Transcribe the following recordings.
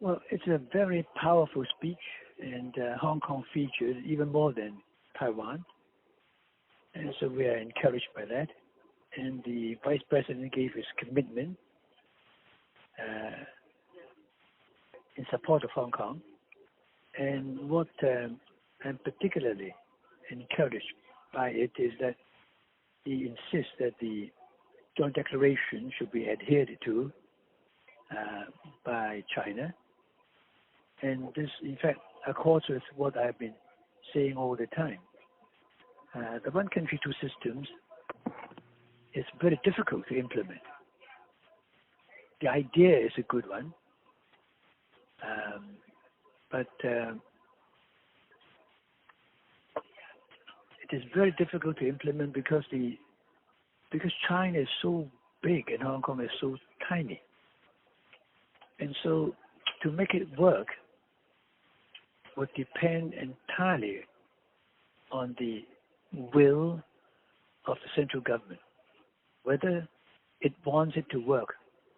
Well, it's a very powerful speech, and Hong Kong featured even more than Taiwan. And so we are encouraged by that. And the Vice President gave his commitment in support of Hong Kong. And what I'm particularly encouraged by it is that he insists that the joint declaration should be adhered to by China. And this, in fact, accords with what I've been saying all the time. The one country, two systems is very difficult to implement. The idea is a good one, but it is very difficult to implement because China is so big and Hong Kong is so tiny. And so to make it work would depend entirely on the will of the central government, whether it wants it to work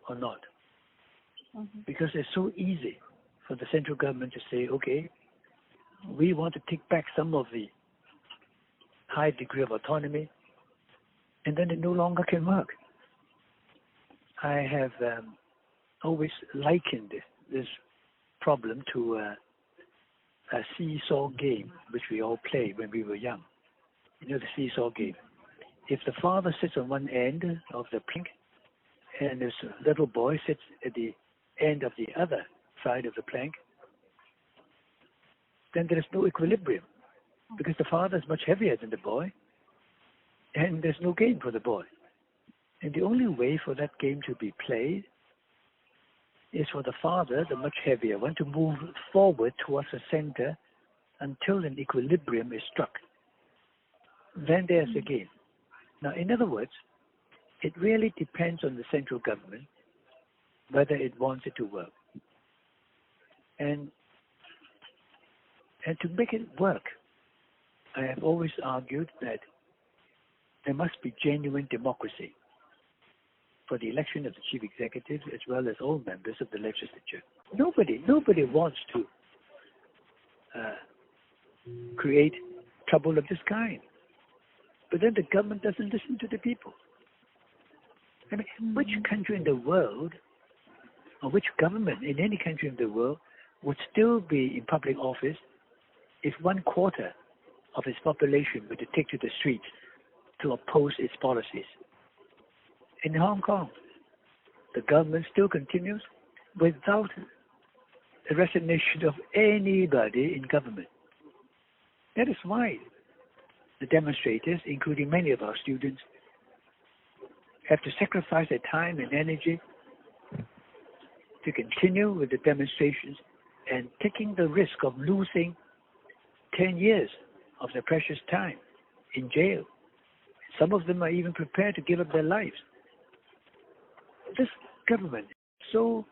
or not. Mm-hmm. Because it's so easy for the central government to say, okay, we want to take back some of the high degree of autonomy, and then it no longer can work. I have always likened this problem to a seesaw game which we all played when we were young. You know, the seesaw game. If the father sits on one end of the plank and this little boy sits at the end of the other side of the plank, then there is no equilibrium because the father is much heavier than the boy and there's no game for the boy. And the only way for that game to be played is for the father, the much heavier one, to move forward towards the center until an equilibrium is struck. Then there's a game. Now, in other words, it really depends on the central government whether it wants it to work. And to make it work, I have always argued that there must be genuine democracy for the election of the chief executive as well as all members of the legislature. Nobody wants to create trouble of this kind. But then the government doesn't listen to the people. I mean, which country in the world, or which government in any country in the world would still be in public office if 1/4 of its population were to take to the streets to oppose its policies? In Hong Kong, the government still continues without the resignation of anybody in government. That is why the demonstrators, including many of our students, have to sacrifice their time and energy to continue with the demonstrations and taking the risk of losing 10 years of their precious time in jail. Some of them are even prepared to give up their lives. This government is so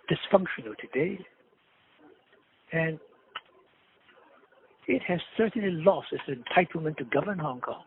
dysfunctional today, and it has certainly lost its entitlement to govern Hong Kong.